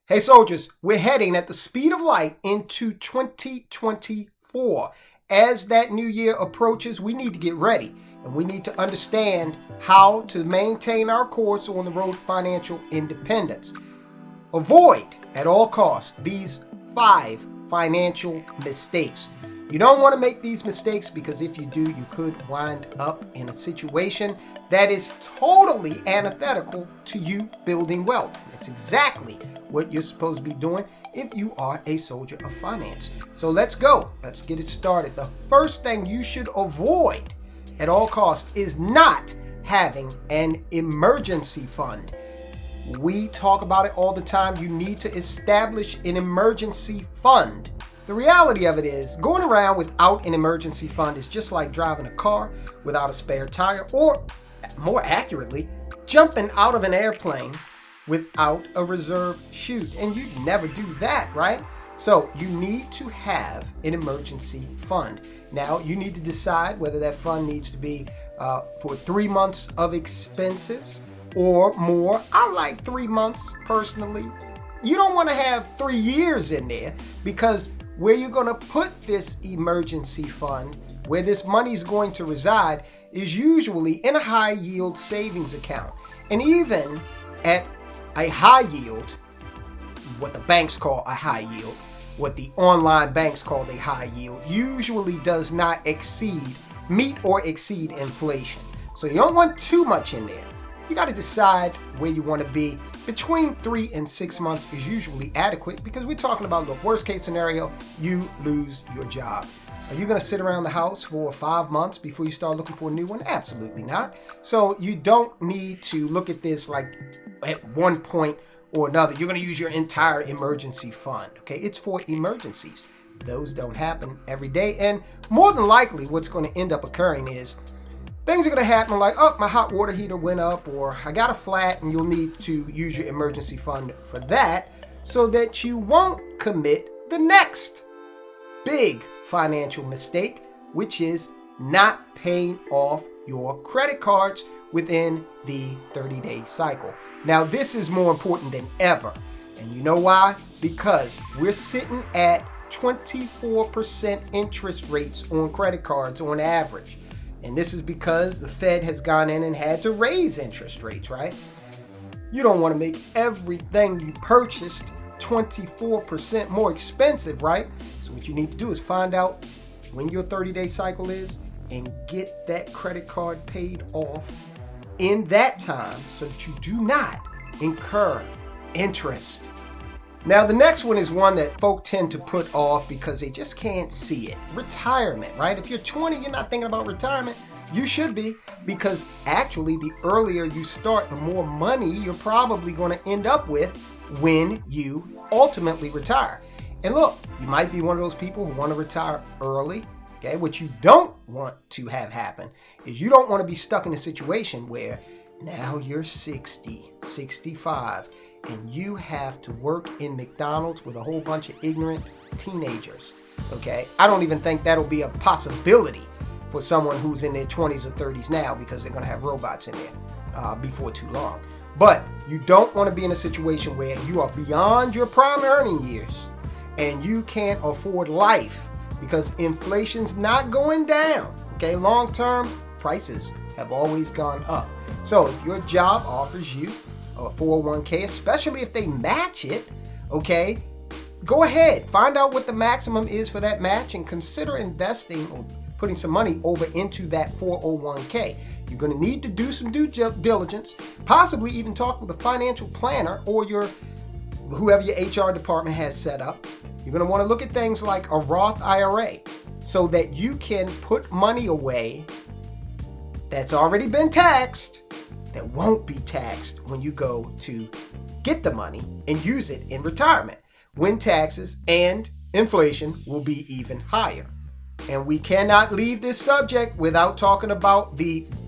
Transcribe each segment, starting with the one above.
Hey soldiers, we're heading at the speed of light into 2024. As that new year approaches, we need to get ready and we need to understand how to maintain our course on the road to financial independence. Avoid at all costs these 5 financial mistakes. You don't want to make these mistakes because if you do, you could wind up in a situation that is totally antithetical to you building wealth. That's exactly what you're supposed to be doing if you are a soldier of finance. So let's go. Let's get it started. The first thing you should avoid at all costs is not having an emergency fund. We talk about it all the time. You need to establish an emergency fund. The reality of it is, going around without an emergency fund is just like driving a car without a spare tire, or more accurately, jumping out of an airplane without a reserve chute. And you never do that, right? So you need to have an emergency fund. Now, you need to decide whether that fund needs to be for 3 months of expenses or more. I like 3 months personally. You don't want to have 3 years in there, because where you're going to put this emergency fund, where this money is going to reside, is usually in a high yield savings account. And even at a high yield, what the banks call a high yield, what the online banks call a high yield, usually does not meet or exceed inflation. So you don't want too much in there. You got to decide where you want to be. Between 3 and 6 months is usually adequate, because we're talking about the worst case scenario, you lose your job. Are you going to sit around the house for 5 months before you start looking for a new one? Absolutely not. So you don't need to look at this like at one point or another you're going to use your entire emergency fund. Okay, it's for emergencies. Those don't happen every day, and more than likely what's going to end up occurring is things are going to happen like, oh, my hot water heater went up, or I got a flat, and you'll need to use your emergency fund for that so that you won't commit the next big financial mistake, which is not paying off your credit cards within the 30-day cycle. Now, this is more important than ever. And you know why? Because we're sitting at 24% interest rates on credit cards on average. And this is because the Fed has gone in and had to raise interest rates, right? You don't want to make everything you purchased 24% more expensive, right? So what you need to do is find out when your 30-day cycle is and get that credit card paid off in that time so that you do not incur interest. Now, the next one is one that folk tend to put off because they just can't see it. Retirement, right? If you're 20, you're not thinking about retirement. You should be, because actually the earlier you start, the more money you're probably going to end up with when you ultimately retire. And look, you might be one of those people who want to retire early. Okay, what you don't want to have happen is you don't want to be stuck in a situation where now you're 60, 65, and you have to work in McDonald's with a whole bunch of ignorant teenagers. Okay, I don't even think that'll be a possibility for someone who's in their 20s or 30s now, because they're going to have robots in there before too long. But you don't want to be in a situation where you are beyond your prime earning years and you can't afford life, because inflation's not going down. Okay, long term prices have always gone up. So if your job offers you a 401k, especially if they match it, okay, go ahead, find out what the maximum is for that match and consider investing or putting some money over into that 401k. You're going to need to do some due diligence, possibly even talk with a financial planner or whoever your HR department has set up. You're going to want to look at things like a Roth IRA so that you can put money away that's already been taxed, that won't be taxed when you go to get the money and use it in retirement, when taxes and inflation will be even higher. And we cannot leave this subject without talking about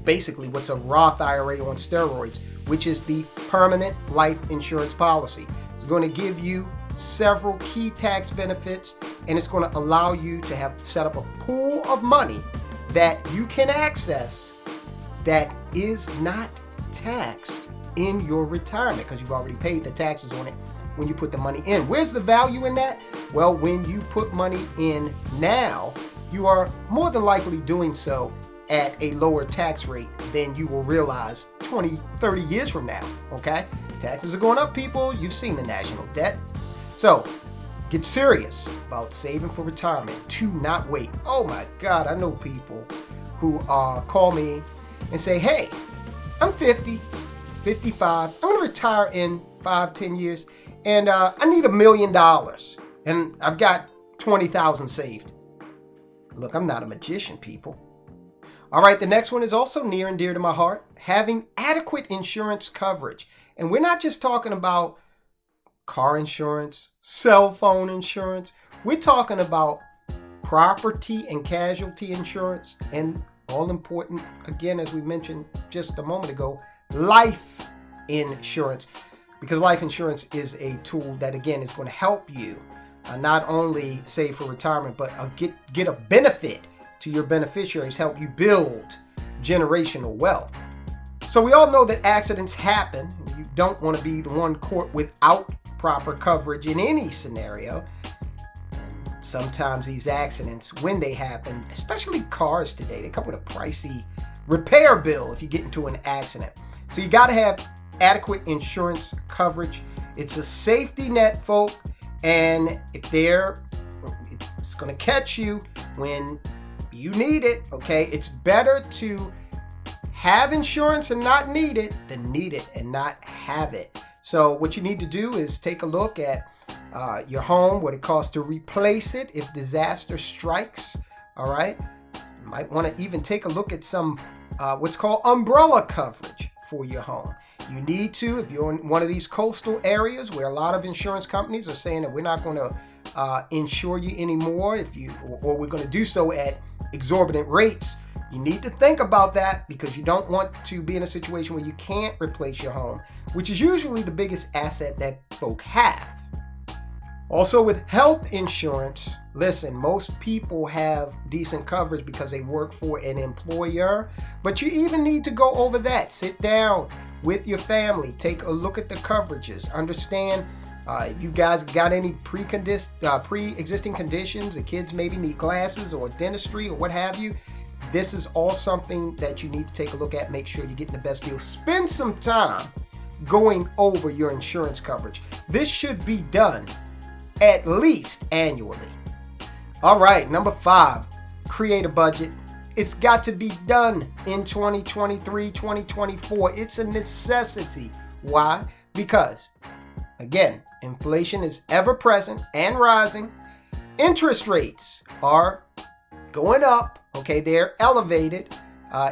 basically what's a Roth IRA on steroids, which is the permanent life insurance policy. It's going to give you several key tax benefits, and it's going to allow you to have set up a pool of money that you can access that is not taxed in your retirement, because you've already paid the taxes on it when you put the money in. Where's the value in that? Well, when you put money in now, you are more than likely doing so at a lower tax rate than you will realize 20, 30 years from now, okay? Taxes are going up, people. You've seen the national debt. So get serious about saving for retirement. Do not wait. Oh my God, I know people who call me and say, hey, I'm 50, 55. I'm going to retire in 5, 10 years, and I need $1 million, and I've got 20,000 saved. Look, I'm not a magician, people. All right, the next one is also near and dear to my heart, having adequate insurance coverage. And we're not just talking about car insurance, cell phone insurance. We're talking about property and casualty insurance, and all important, again, as we mentioned just a moment ago, life insurance. Because life insurance is a tool that, again, is going to help you not only save for retirement, but get a benefit to your beneficiaries, help you build generational wealth. So we all know that accidents happen. You don't want to be the one caught without proper coverage in any scenario. And sometimes these accidents, when they happen, especially cars today, they come with a pricey repair bill if you get into an accident. So you got to have adequate insurance coverage. It's a safety net, folk, and if it's going to catch you when you need it, okay? It's better to have insurance and not need it than need it and not have it. So what you need to do is take a look at your home, what it costs to replace it if disaster strikes, all right? You might want to even take a look at some what's called umbrella coverage for your home. You need to, if you're in one of these coastal areas where a lot of insurance companies are saying that we're not going to insure you anymore or we're going to do so at exorbitant rates, you need to think about that, because you don't want to be in a situation where you can't replace your home, which is usually the biggest asset that folk have. Also, with health insurance, listen, most people have decent coverage because they work for an employer, but you even need to go over that. Sit down with your family, take a look at the coverages, understand if you guys got any pre-existing conditions, the kids maybe need glasses or dentistry or what have you. This is all something that you need to take a look at. Make sure you're getting the best deal. Spend some time going over your insurance coverage. This should be done at least annually. All right, number 5, create a budget. It's got to be done in 2023, 2024. It's a necessity. Why? Because, again, inflation is ever present and rising. Interest rates are going up. Okay, they're elevated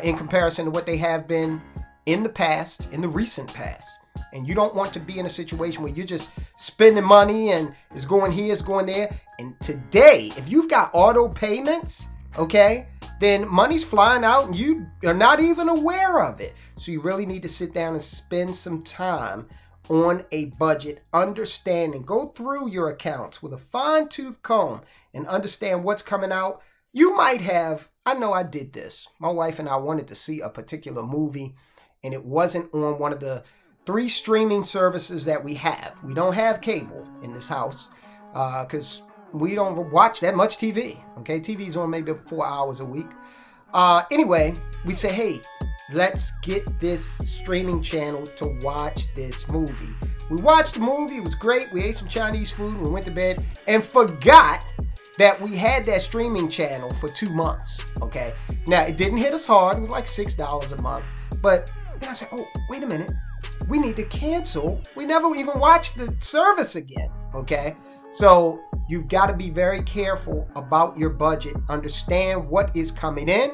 in comparison to what they have been in the past, in the recent past. And you don't want to be in a situation where you're just spending money and it's going here, it's going there. And today, if you've got auto payments, okay, then money's flying out and you are not even aware of it. So you really need to sit down and spend some time on a budget, understanding, go through your accounts with a fine-tooth comb and understand what's coming out. You might have, I know I did this. My wife and I wanted to see a particular movie and it wasn't on one of the 3 streaming services that we have. We don't have cable in this house because we don't watch that much TV. Okay, TV's on maybe 4 hours a week. Anyway, we say, hey, let's get this streaming channel to watch this movie. We watched the movie. It was great. We ate some Chinese food. We went to bed and forgot that we had that streaming channel for 2 months. Okay, now it didn't hit us hard. It was like $6 a month. But then I said, oh, wait a minute. We need to cancel. We never even watched the service again. Okay, so you've got to be very careful about your budget. Understand what is coming in,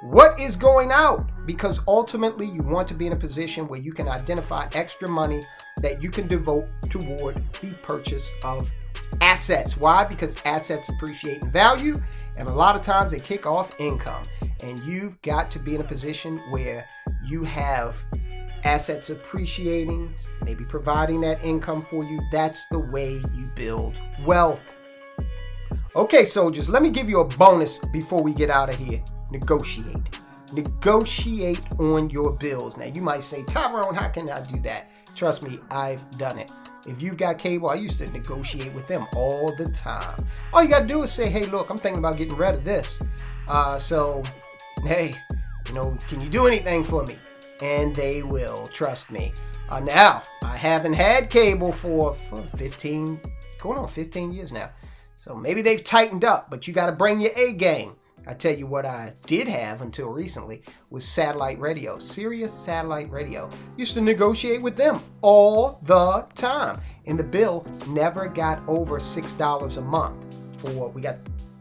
what is going out, because ultimately you want to be in a position where you can identify extra money that you can devote toward the purchase of assets. Why? Because assets appreciate in value, and a lot of times they kick off income. And you've got to be in a position where you have assets appreciating, maybe providing that income for you. That's the way you build wealth. Okay, soldiers, let me give you a bonus before we get out of here. Negotiate. Negotiate on your bills. Now, you might say, Tyrone, how can I do that? Trust me, I've done it. If you've got cable, I used to negotiate with them all the time. All you got to do is say, hey, look, I'm thinking about getting rid of this. So, hey, can you do anything for me? And they will, trust me. Now, I haven't had cable for 15, going on 15 years now. So maybe they've tightened up, but you got to bring your A game. I tell you what I did have until recently was satellite radio, Sirius satellite radio. Used to negotiate with them all the time. And the bill never got over $6 a month for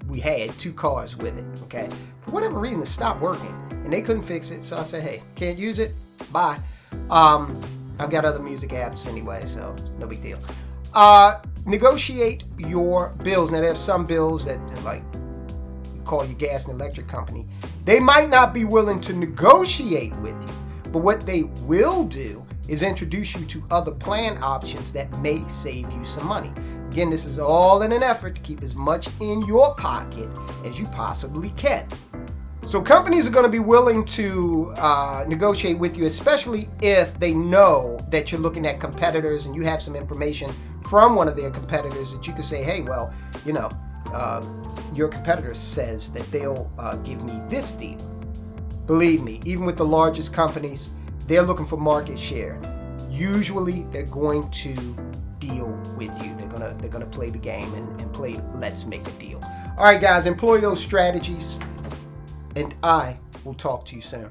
we had 2 cars with it, okay? For whatever reason, it stopped working and they couldn't fix it. So I said, hey, can't use it? Bye. I've got other music apps anyway, so no big deal. Negotiate your bills. Now, there's some bills that like you call your gas and electric company. They might not be willing to negotiate with you, but what they will do is introduce you to other plan options that may save you some money. Again, this is all in an effort to keep as much in your pocket as you possibly can. So companies are going to be willing to negotiate with you, especially if they know that you're looking at competitors and you have some information from one of their competitors that you can say, hey, well, your competitor says that they'll give me this deal. Believe me, even with the largest companies, they're looking for market share. Usually they're going to deal with you. They're gonna play the game and play let's make a deal. All right, guys, employ those strategies, and I will talk to you soon.